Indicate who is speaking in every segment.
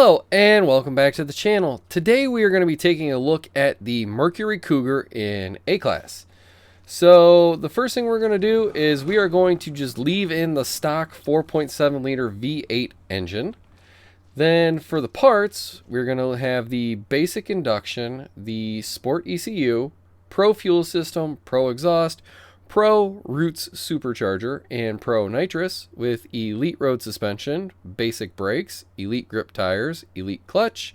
Speaker 1: Hello and welcome back to the channel. Today we are going to be taking a look at the Mercury Cougar in A-Class. So the first thing we're going to do is we are going to just leave in the stock 4.7 liter V8 engine. Then for the parts, we're going to have the basic induction, the Sport ECU, Pro Fuel System, Pro Exhaust, Pro Roots Supercharger, and Pro Nitrous with Elite Road Suspension, Basic Brakes, Elite Grip Tires, Elite Clutch,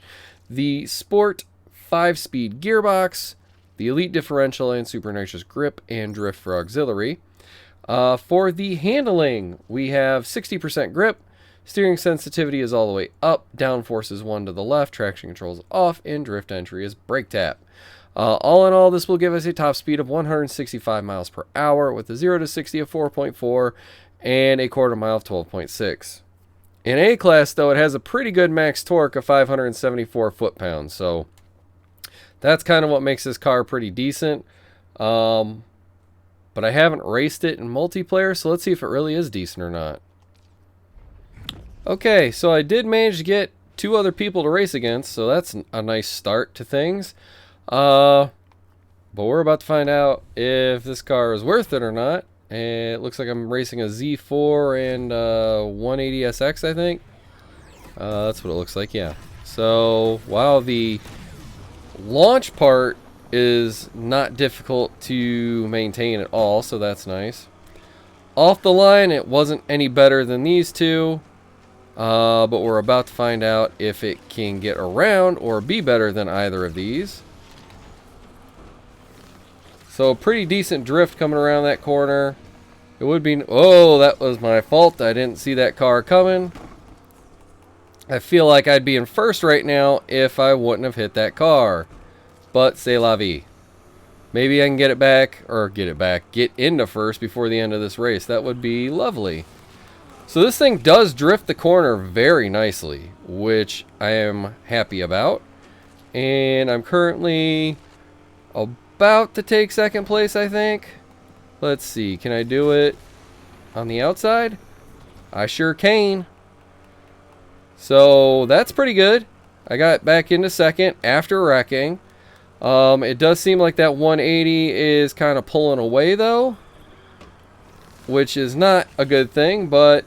Speaker 1: the Sport 5-Speed Gearbox, the Elite Differential and Super Nitrous Grip and Drift for Auxiliary. For the handling, we have 60% grip, steering sensitivity is all the way up, downforce is 1 to the left, traction control is off, and drift entry is brake tap. All in all, this will give us a top speed of 165 miles per hour with a 0 to 60 of 4.4 and a quarter mile of 12.6. In A-Class, though, it has a pretty good max torque of 574 foot-pounds, so that's kind of what makes this car pretty decent. But I haven't raced it in multiplayer, so let's see if it really is decent or not. Okay, so I did manage to get 2 other people to race against, so that's a nice start to things. But we're about to find out if this car is worth it or not. And it looks like I'm racing a Z4 and 180SX, I think. That's what it looks like, yeah. So, while the launch part is not difficult to maintain at all, so that's nice. Off the line, it wasn't any better than these two. But we're about to find out if it can get around or be better than either of these. So pretty decent drift coming around that corner. It would be... Oh, that was my fault. I didn't see that car coming. I feel like I'd be in first right now if I wouldn't have hit that car. But c'est la vie. Maybe I can get it back, or get into first before the end of this race. That would be lovely. So this thing does drift the corner very nicely, which I am happy about. And I'm currently about to take second place, I think. Let's see, can I do it on the outside? I sure can. So that's pretty good. I got back into second after wrecking. It does seem like that 180 is kind of pulling away though, which is not a good thing, but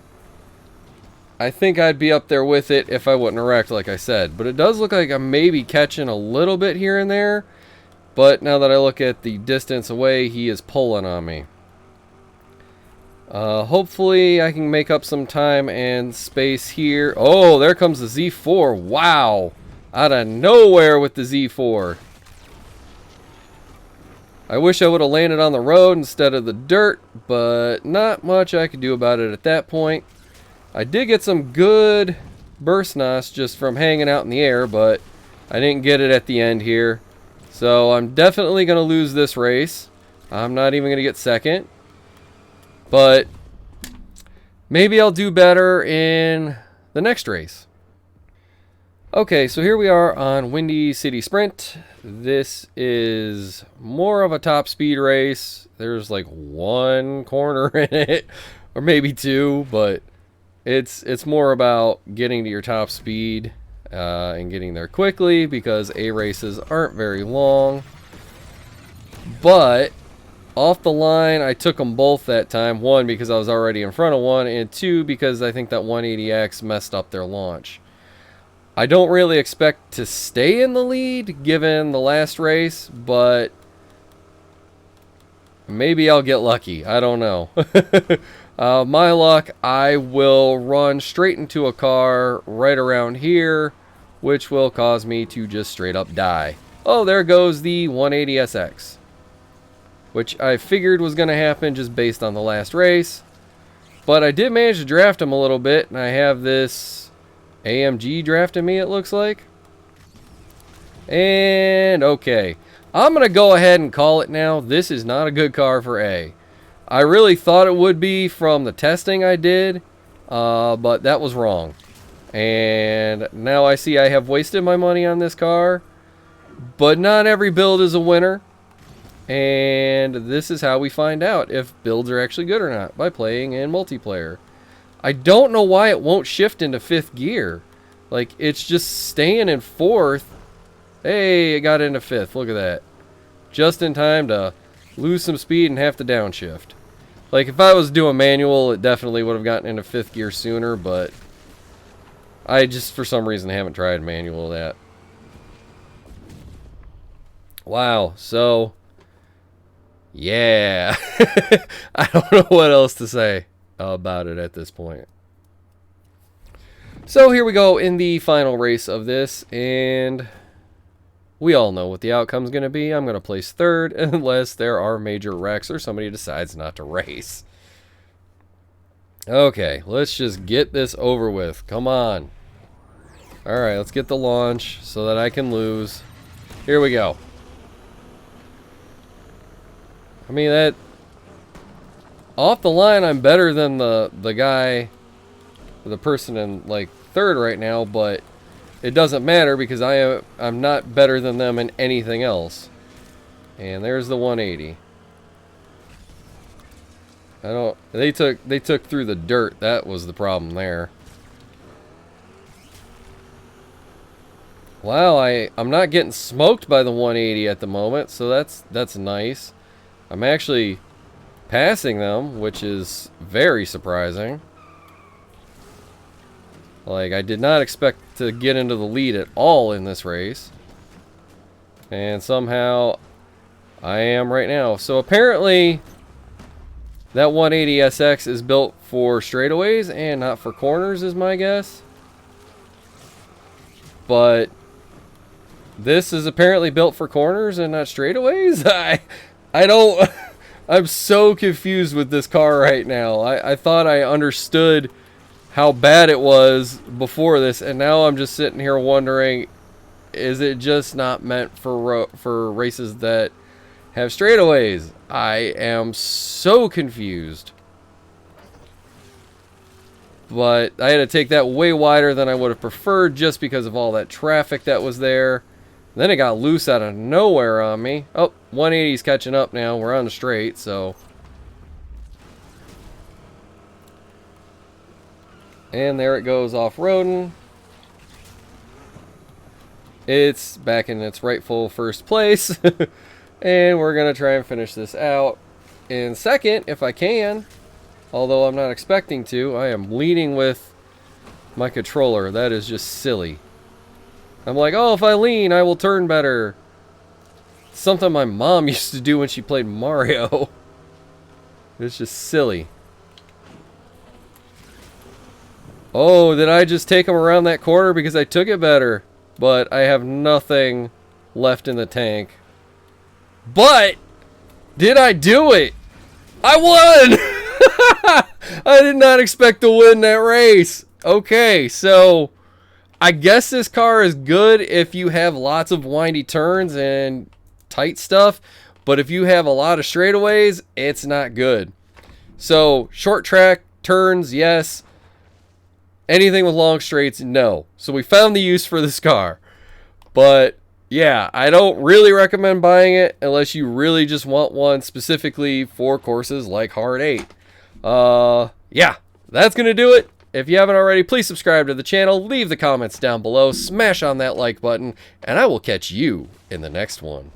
Speaker 1: I think I'd be up there with it if I wouldn't have wrecked, like I said. But it does look like I'm maybe catching a little bit here and there. But now that I look at the distance away, he is pulling on me. Hopefully I can make up some time and space here. Oh, there comes the Z4. Wow. Out of nowhere with the Z4. I wish I would have landed on the road instead of the dirt, but not much I could do about it at that point. I did get some good burst nos just from hanging out in the air, but I didn't get it at the end here. So I'm definitely going to lose this race. I'm not even going to get second. But maybe I'll do better in the next race. Okay, so here we are on Windy City Sprint. This is more of a top speed race. There's like 1 corner in it, or maybe 2, but it's more about getting to your top speed. And getting there quickly because A races aren't very long. But off the line, I took them both that time. 1, because I was already in front of 1, and 2, because I think that 180X messed up their launch. I don't really expect to stay in the lead given the last race, but maybe I'll get lucky. I don't know. My luck, I will run straight into a car right around here, which will cause me to just straight up die. Oh, there goes the 180SX, which I figured was going to happen just based on the last race. But I did manage to draft him a little bit, and I have this AMG drafting me, it looks like. And okay, I'm going to go ahead and call it now. This is not a good car for A. I really thought it would be from the testing I did, but that was wrong. And now I see I have wasted my money on this car, but not every build is a winner. And this is how we find out if builds are actually good or not, by playing in multiplayer. I don't know why it won't shift into 5th gear. Like, it's just staying in fourth. Hey, it got into fifth. Look at that. Just in time to lose some speed and have to downshift. Like, if I was doing manual, it definitely would have gotten into fifth gear sooner, but I just, for some reason, haven't tried manual that. Wow, so, yeah. I don't know what else to say about it at this point. So here we go in the final race of this, and we all know what the outcome's going to be. I'm going to place third unless there are major wrecks or somebody decides not to race. Okay, let's just get this over with. Come on. Alright, let's get the launch so that I can lose. Here we go. I mean, that... Off the line, I'm better than the guy, the person in, like, third right now, but it doesn't matter because I'm not better than them in anything else. And there's the 180. They took through the dirt. That was the problem there. Wow, I'm not getting smoked by the 180 at the moment, so that's nice. I'm actually passing them, which is very surprising. Like, I did not expect to get into the lead at all in this race. And somehow I am right now. So apparently that 180SX is built for straightaways and not for corners is my guess. But this is apparently built for corners and not straightaways? I don't... I'm so confused with this car right now. I thought I understood how bad it was before this, and now I'm just sitting here wondering, is it just not meant for races that have straightaways? I am so confused. But I had to take that way wider than I would have preferred just because of all that traffic that was there. Then it got loose out of nowhere on me. Oh, 180's catching up now. We're on the straight, so. And there it goes off-roading. It's back in its rightful first place. And we're going to try and finish this out in second, if I can. Although I'm not expecting to. I am leading with my controller. That is just silly. I'm like, oh, if I lean, I will turn better. Something my mom used to do when she played Mario. It's just silly. Oh, did I just take him around that corner because I took it better? But I have nothing left in the tank. But, did I do it? I won! I did not expect to win that race. Okay, so I guess this car is good if you have lots of windy turns and tight stuff, but if you have a lot of straightaways, it's not good. So short track, turns, yes. Anything with long straights, no. So we found the use for this car. But yeah, I don't really recommend buying it unless you really just want one specifically for courses like Hard 8. Yeah, that's going to do it. If you haven't already, please subscribe to the channel, leave the comments down below, smash on that like button, and I will catch you in the next one.